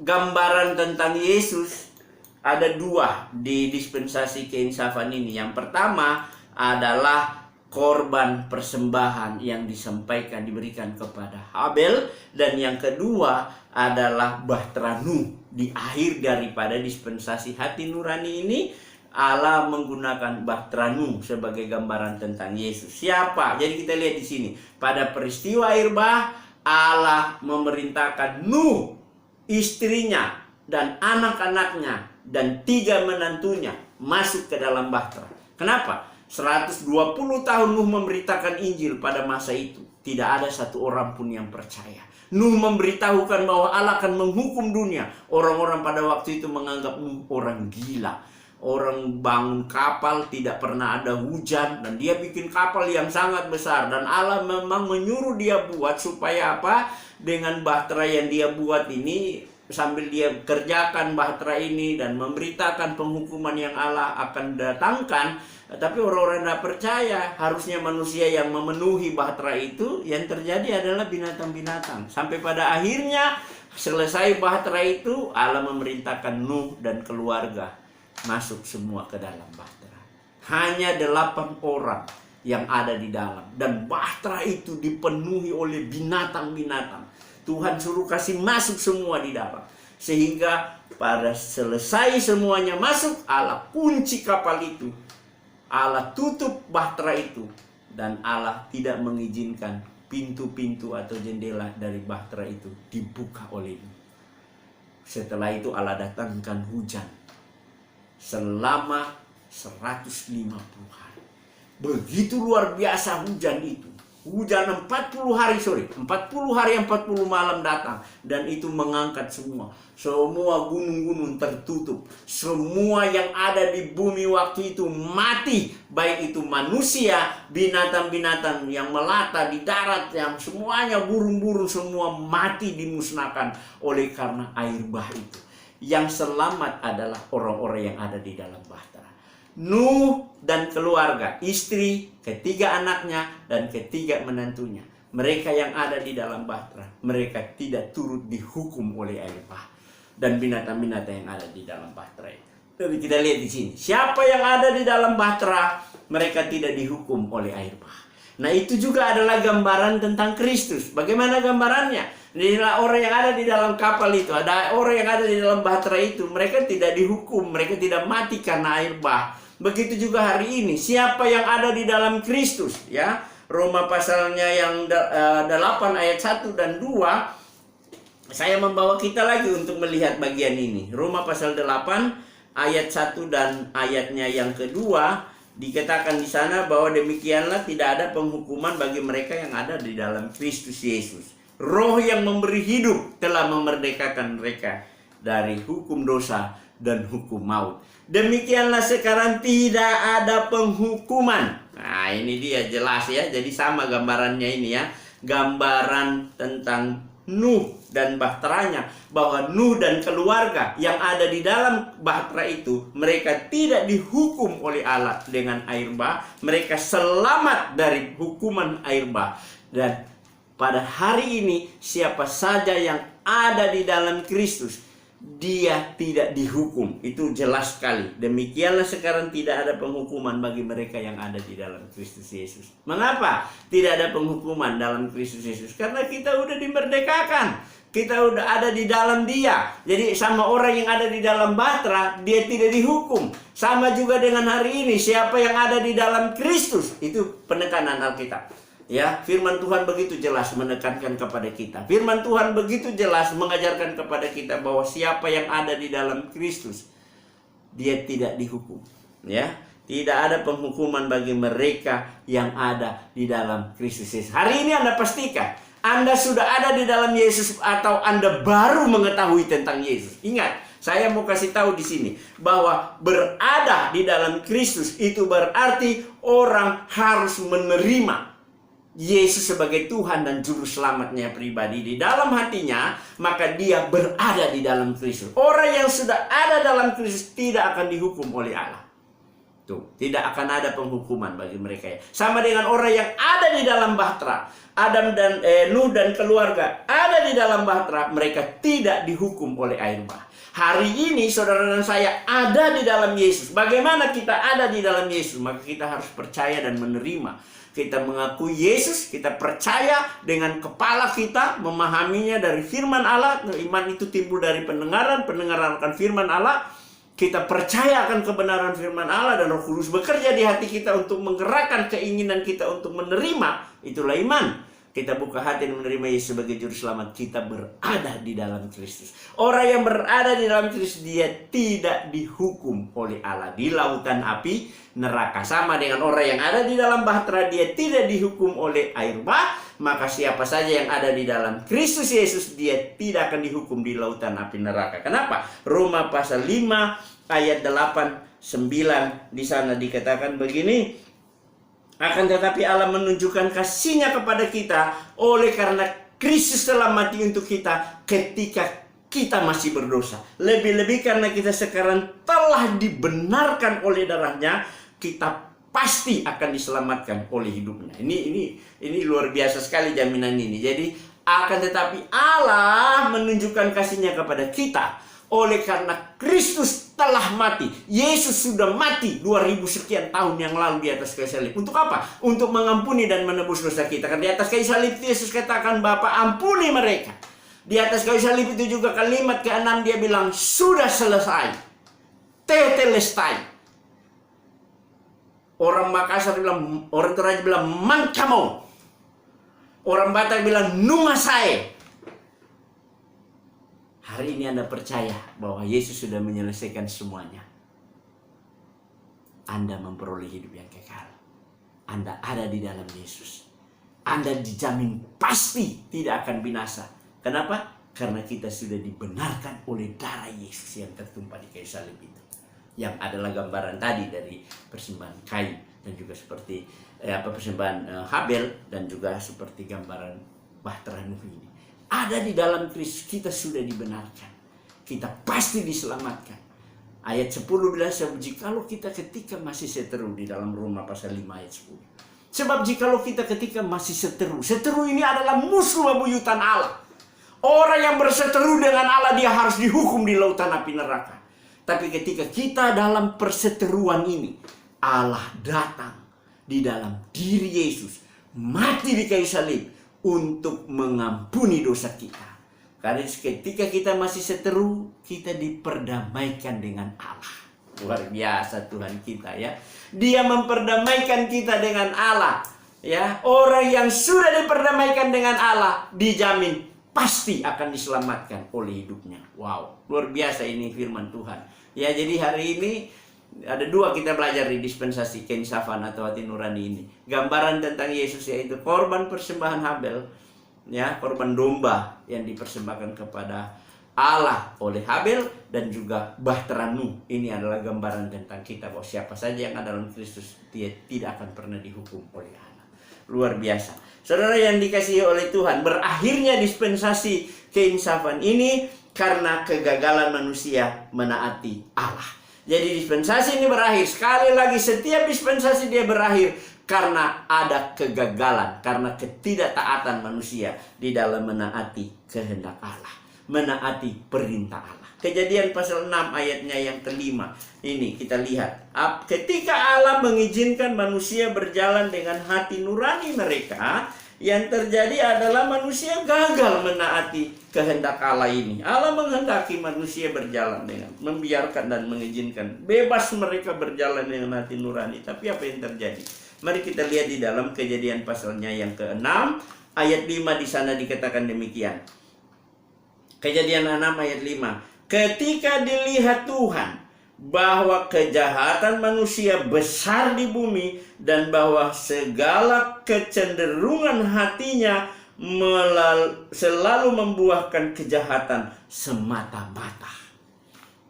gambaran tentang Yesus ada dua di dispensasi keinsafan ini. Yang pertama adalah korban persembahan yang disampaikan diberikan kepada Habel, dan yang kedua adalah bahtera Nuh. Di akhir daripada dispensasi hati nurani ini, Allah menggunakan bahtera Nuh sebagai gambaran tentang Yesus. Siapa? Jadi kita lihat di sini pada peristiwa air bah, Allah memerintahkan Nuh, istrinya dan anak-anaknya dan 3 menantunya masuk ke dalam bahtera. Kenapa? 120 tahun Nuh memberitakan Injil pada masa itu. Tidak ada satu orang pun yang percaya. Nuh memberitahukan bahwa Allah akan menghukum dunia. Orang-orang pada waktu itu menganggap Nuh orang gila. Orang bangun kapal tidak pernah ada hujan, dan dia bikin kapal yang sangat besar. Dan Allah memang menyuruh dia buat supaya apa? Dengan bahtera yang dia buat ini, sambil dia kerjakan bahtera ini dan memberitakan penghukuman yang Allah akan datangkan, tapi orang-orang tidak percaya. Harusnya manusia yang memenuhi bahtera itu, yang terjadi adalah binatang-binatang. Sampai pada akhirnya selesai bahtera itu, Allah memerintahkan Nuh dan keluarga masuk semua ke dalam bahtera. Hanya 8 orang yang ada di dalam, dan bahtera itu dipenuhi oleh binatang-binatang. Tuhan suruh kasih masuk semua di dalam. Sehingga pada selesai semuanya masuk, Allah kunci kapal itu. Allah tutup bahtera itu. Dan Allah tidak mengizinkan pintu-pintu atau jendela dari bahtera itu dibuka olehnya. Setelah itu Allah datangkan hujan selama 150 hari. Begitu luar biasa hujan itu. Hujan 40 hari 40 hari 40 malam datang, dan itu mengangkat semua gunung-gunung tertutup. Semua yang ada di bumi waktu itu mati, baik itu manusia, binatang-binatang yang melata di darat, yang semuanya burung-burung semua mati, dimusnahkan oleh karena air bah itu. Yang selamat adalah orang-orang yang ada di dalam bahtera. Nuh dan keluarga, istri, 3 anaknya, dan 3 menantunya. Mereka yang ada di dalam bahtera, mereka tidak turut dihukum oleh air bah. Dan binatang-binatang yang ada di dalam bahtera itu. Jadi kita lihat di sini, siapa yang ada di dalam bahtera, mereka tidak dihukum oleh air bah. Nah, itu juga adalah gambaran tentang Kristus. Bagaimana gambarannya? Inilah orang yang ada di dalam kapal itu, ada orang yang ada di dalam bahtera itu, mereka tidak dihukum, mereka tidak mati karena air bah. Begitu juga hari ini, siapa yang ada di dalam Kristus, ya. Roma pasalnya yang 8 ayat 1 dan 2, saya membawa kita lagi untuk melihat bagian ini. Roma pasal 8 ayat 1 dan ayatnya yang kedua, dikatakan di sana bahwa demikianlah tidak ada penghukuman bagi mereka yang ada di dalam Kristus Yesus. Roh yang memberi hidup telah memerdekakan mereka dari hukum dosa dan hukum maut. Demikianlah sekarang tidak ada penghukuman. Nah, ini dia jelas ya. Jadi sama gambarannya ini ya. Gambaran tentang Nuh dan bahteranya, bahwa Nuh dan keluarga yang ada di dalam bahtera itu, mereka tidak dihukum oleh Allah dengan air bah. Mereka selamat dari hukuman air bah. Dan pada hari ini, siapa saja yang ada di dalam Kristus, dia tidak dihukum. Itu jelas sekali. Demikianlah sekarang tidak ada penghukuman bagi mereka yang ada di dalam Kristus Yesus. Mengapa tidak ada penghukuman dalam Kristus Yesus? Karena kita udah dimerdekakan. Kita udah ada di dalam Dia. Jadi sama orang yang ada di dalam bahtera, dia tidak dihukum. Sama juga dengan hari ini, siapa yang ada di dalam Kristus, itu penekanan Alkitab. Ya, firman Tuhan begitu jelas menekankan kepada kita. Firman Tuhan begitu jelas mengajarkan kepada kita bahwa siapa yang ada di dalam Kristus, dia tidak dihukum. Ya, tidak ada penghukuman bagi mereka yang ada di dalam Kristus Yesus. Hari ini Anda pastikan Anda sudah ada di dalam Yesus atau Anda baru mengetahui tentang Yesus. Ingat, saya mau kasih tahu di sini bahwa berada di dalam Kristus itu berarti orang harus menerima Yesus sebagai Tuhan dan Juru Selamatnya pribadi di dalam hatinya, maka dia berada di dalam Kristus. Orang yang sudah ada dalam Kristus tidak akan dihukum oleh Allah. Tuh, tidak akan ada penghukuman bagi mereka. Sama dengan orang yang ada di dalam bahtera. Adam dan Nuh dan keluarga ada di dalam bahtera, mereka tidak dihukum oleh air bah. Hari ini saudara dan saya ada di dalam Yesus. Bagaimana kita ada di dalam Yesus? Maka kita harus percaya dan menerima. Kita mengakui Yesus, kita percaya dengan kepala kita, memahaminya dari firman Allah. Iman itu timbul dari pendengaran akan firman Allah. Kita percaya akan kebenaran firman Allah dan Roh Kudus bekerja di hati kita untuk menggerakkan keinginan kita untuk menerima. Itulah iman. Kita buka hati dan menerima Yesus sebagai juru selamat. Kita berada di dalam Kristus. Orang yang berada di dalam Kristus, dia tidak dihukum oleh Allah di lautan api neraka. Sama dengan orang yang ada di dalam bahtera, dia tidak dihukum oleh air bah. Maka siapa saja yang ada di dalam Kristus Yesus, dia tidak akan dihukum di lautan api neraka. Kenapa? Roma pasal 5 ayat 8, 9 di sana dikatakan begini. Akan tetapi Allah menunjukkan kasih-Nya kepada kita oleh karena Kristus telah mati untuk kita ketika kita masih berdosa. Lebih-lebih karena kita sekarang telah dibenarkan oleh darah-Nya, kita pasti akan diselamatkan oleh hidupnya. Ini luar biasa sekali jaminan ini. Jadi akan tetapi Allah menunjukkan kasih-Nya kepada kita oleh karena Kristus telah mati. Yesus sudah mati 2000 sekian tahun yang lalu di atas kayu salib. Untuk apa? Untuk mengampuni dan menebus dosa kita. Karena di atas kayu salib Yesus katakan, Bapa ampuni mereka. Di atas kayu salib itu juga kalimat ke-6 dia bilang, sudah selesai. Tetelestai. Orang Makassar bilang, orang Toraja bilang, mankamo. Orang Batak bilang, nungasai. Hari ini Anda percaya bahwa Yesus sudah menyelesaikan semuanya. Anda memperoleh hidup yang kekal. Anda ada di dalam Yesus. Anda dijamin pasti tidak akan binasa. Kenapa? Karena kita sudah dibenarkan oleh darah Yesus yang tertumpah di kayu salib itu. Yang adalah gambaran tadi dari persembahan Kain dan juga seperti persembahan Habel dan juga seperti gambaran bahtera Nuh ini. Ada di dalam Kristus, kita sudah dibenarkan. Kita pasti diselamatkan. Ayat 10 bilang, jikalau kita ketika masih seteru di dalam Roma pasal 5 ayat 10. Sebab jikalau kita ketika masih seteru ini adalah musuh bebuyutan Allah. Orang yang berseteru dengan Allah, dia harus dihukum di lautan api neraka. Tapi ketika kita dalam perseteruan ini, Allah datang di dalam diri Yesus, mati di kayu salib untuk mengampuni dosa kita. Karena ketika kita masih seteru, kita diperdamaikan dengan Allah. Luar biasa Tuhan kita ya. Dia memperdamaikan kita dengan Allah. Ya, orang yang sudah diperdamaikan dengan Allah dijamin pasti akan diselamatkan oleh hidupnya. Wow, luar biasa ini firman Tuhan. Ya, jadi hari ini ada dua kita belajar di dispensasi keinsafan atau hati nurani ini. Gambaran tentang Yesus yaitu korban persembahan Habel, ya, korban domba yang dipersembahkan kepada Allah oleh Habel dan juga bahtera Nuh. Ini adalah gambaran tentang kita bahwa siapa saja yang ada dalam Kristus dia tidak akan pernah dihukum oleh Allah. Luar biasa. Saudara yang dikasihi oleh Tuhan, berakhirnya dispensasi keinsafan ini karena kegagalan manusia menaati Allah. Jadi dispensasi ini berakhir. Sekali lagi setiap dispensasi dia berakhir karena ada kegagalan, karena ketidaktaatan manusia di dalam menaati kehendak Allah, menaati perintah Allah. Kejadian pasal 6 ayatnya yang kelima. Ini kita lihat. Ketika Allah mengizinkan manusia berjalan dengan hati nurani mereka, yang terjadi adalah manusia gagal menaati kehendak Allah ini. Allah menghendaki manusia berjalan dengan membiarkan dan mengizinkan. Bebas mereka berjalan dengan hati nurani. Tapi apa yang terjadi? Mari kita lihat di dalam Kejadian pasalnya yang ke-6 ayat 5 di sana dikatakan demikian. Kejadian 6 ayat 5. Ketika dilihat Tuhan bahwa kejahatan manusia besar di bumi dan bahwa segala kecenderungan hatinya selalu membuahkan kejahatan semata-mata.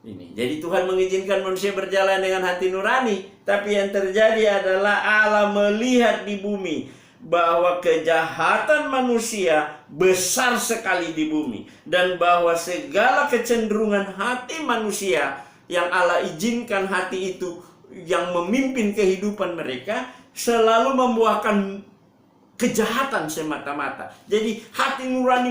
Ini. Jadi Tuhan mengizinkan manusia berjalan dengan hati nurani, tapi yang terjadi adalah Allah melihat di bumi bahwa kejahatan manusia besar sekali di bumi dan bahwa segala kecenderungan hati manusia yang Allah izinkan hati itu yang memimpin kehidupan mereka selalu membuahkan kejahatan semata-mata. Jadi hati nurani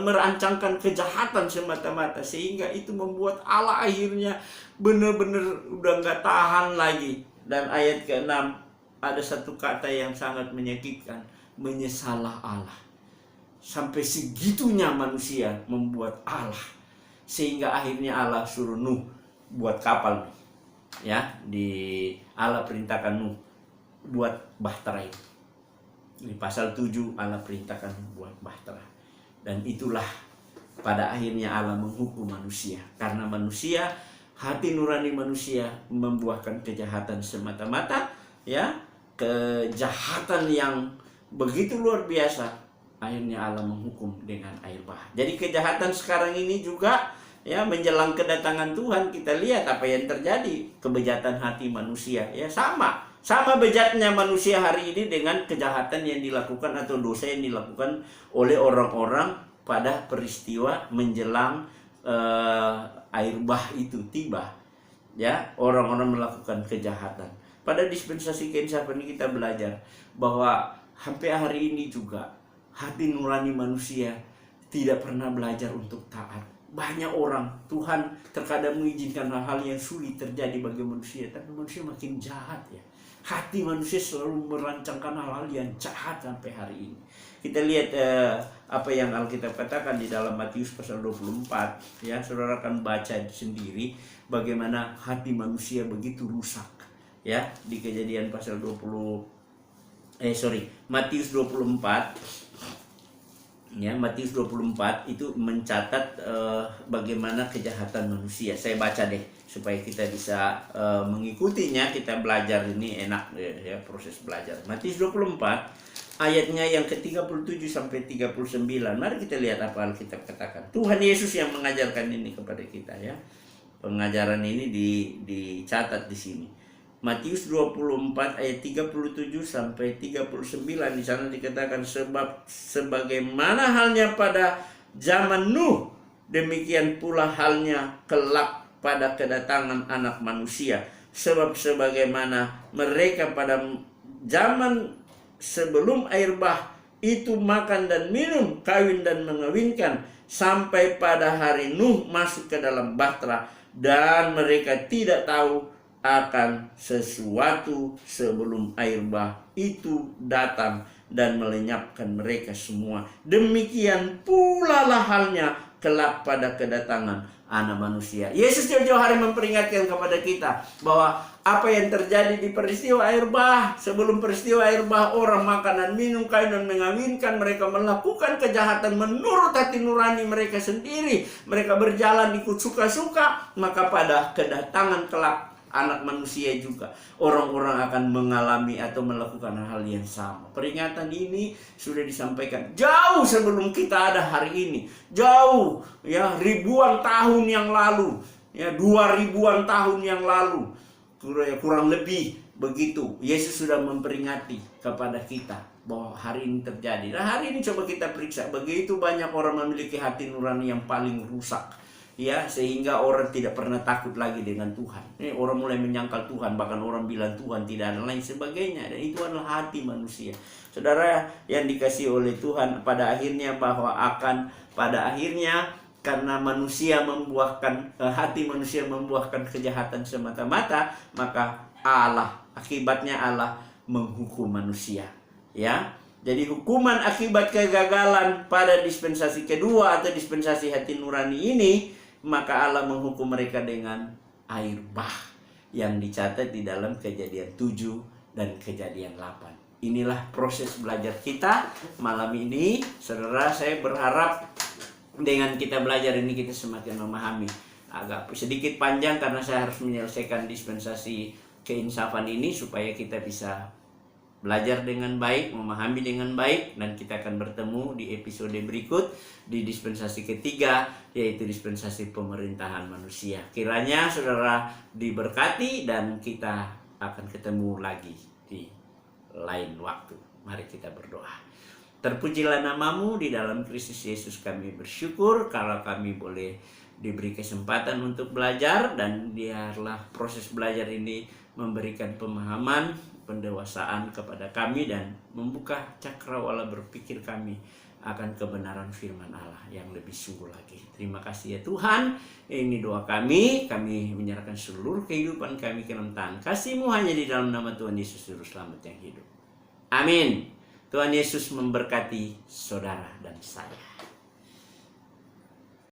merancangkan kejahatan semata-mata, sehingga itu membuat Allah akhirnya benar-benar udah nggak tahan lagi. Dan ayat ke-6 ada satu kata yang sangat menyakitkan, menyesalah Allah. Sampai segitunya manusia membuat Allah, sehingga akhirnya Allah suruh Nuh buat kapal, ya, Allah perintahkan Nuh buat bahtera itu. Di pasal 7 Allah perintahkan buat bahtera. Dan itulah pada akhirnya Allah menghukum manusia, karena manusia, hati nurani manusia membuahkan kejahatan semata-mata, ya, kejahatan yang begitu luar biasa. Akhirnya Allah menghukum dengan air bah. Jadi kejahatan sekarang ini juga, ya, menjelang kedatangan Tuhan, kita lihat apa yang terjadi. Kebejatan hati manusia, ya, sama bejatnya manusia hari ini dengan kejahatan yang dilakukan atau dosa yang dilakukan oleh orang-orang pada peristiwa menjelang air bah itu tiba, ya. Orang-orang melakukan kejahatan. Pada dispensasi keinsafan ini kita belajar bahwa sampai hari ini juga hati nurani manusia tidak pernah belajar untuk taat. Banyak orang, Tuhan terkadang mengizinkan hal-hal yang sulit terjadi bagi manusia, tapi manusia makin jahat, ya. Hati manusia selalu merancangkan hal-hal yang jahat sampai hari ini. Kita lihat apa yang Alkitab katakan di dalam Matius pasal 24, ya. Saudara akan baca sendiri bagaimana hati manusia begitu rusak, ya, di Kejadian pasal Matius 24. Ya, Matius 24 itu mencatat bagaimana kejahatan manusia. Saya baca deh supaya kita bisa mengikutinya, kita belajar ini enak, ya, proses belajar. Matius 24 ayatnya yang ke-37 sampai 39. Mari kita lihat apa Alkitab katakan. Tuhan Yesus yang mengajarkan ini kepada kita, ya. Pengajaran ini dicatat di sini. Matius 24 ayat 37 sampai 39. Di sana dikatakan, sebab sebagaimana halnya pada zaman Nuh, demikian pula halnya kelak pada kedatangan Anak Manusia. Sebab sebagaimana mereka pada zaman sebelum air bah itu makan dan minum, kawin dan mengawinkan, sampai pada hari Nuh masuk ke dalam bahtera, dan mereka tidak tahu akan sesuatu sebelum air bah itu datang dan melenyapkan mereka semua. Demikian pula lah halnya kelak pada kedatangan Anak Manusia. Yesus jauh-jauh hari memperingatkan kepada kita bahwa apa yang terjadi di peristiwa air bah, sebelum peristiwa air bah, orang makan dan minum, kawin dan mengawinkan, mereka melakukan kejahatan menurut hati nurani mereka sendiri, mereka berjalan ikut suka-suka, maka pada kedatangan kelak Anak Manusia juga orang-orang akan mengalami atau melakukan hal yang sama. Peringatan ini sudah disampaikan jauh sebelum kita ada hari ini, jauh, ya, ribuan tahun yang lalu, ya, 2000-an tahun yang lalu, kurang lebih begitu. Yesus sudah memperingati kepada kita bahwa hari ini terjadi. Nah, hari ini coba kita periksa, begitu banyak orang memiliki hati nurani yang paling rusak, ya, sehingga orang tidak pernah takut lagi dengan Tuhan. Ini orang mulai menyangkal Tuhan, bahkan orang bilang Tuhan tidak ada, lain sebagainya. Dan itu adalah hati manusia. Saudara yang dikasihi oleh Tuhan, pada akhirnya karena manusia membuahkan, hati manusia membuahkan kejahatan semata-mata, maka akibatnya Allah menghukum manusia, ya. Jadi hukuman akibat kegagalan pada dispensasi kedua atau dispensasi hati nurani ini, maka Allah menghukum mereka dengan air bah yang dicatat di dalam Kejadian 7 dan Kejadian 8. Inilah proses belajar kita malam ini. Saudara, saya berharap dengan kita belajar ini kita semakin memahami. Agak sedikit panjang karena saya harus menyelesaikan dispensasi keinsafan ini supaya kita bisa belajar dengan baik, memahami dengan baik, dan kita akan bertemu di episode berikut di dispensasi ketiga, yaitu dispensasi pemerintahan manusia. Kiranya saudara diberkati dan kita akan ketemu lagi di lain waktu. Mari kita berdoa. Terpujilah namamu, di dalam Kristus Yesus kami bersyukur kalau kami boleh diberi kesempatan untuk belajar, dan biarlah proses belajar ini memberikan pemahaman pendewasaan kepada kami dan membuka cakrawala berpikir kami akan kebenaran firman Allah yang lebih sungguh lagi. Terima kasih ya Tuhan. Ini doa kami menyerahkan seluruh kehidupan kami ke dalam tangan kasih-Mu hanya di dalam nama Tuhan Yesus Juru Selamat yang hidup. Amin. Tuhan Yesus memberkati saudara dan saya.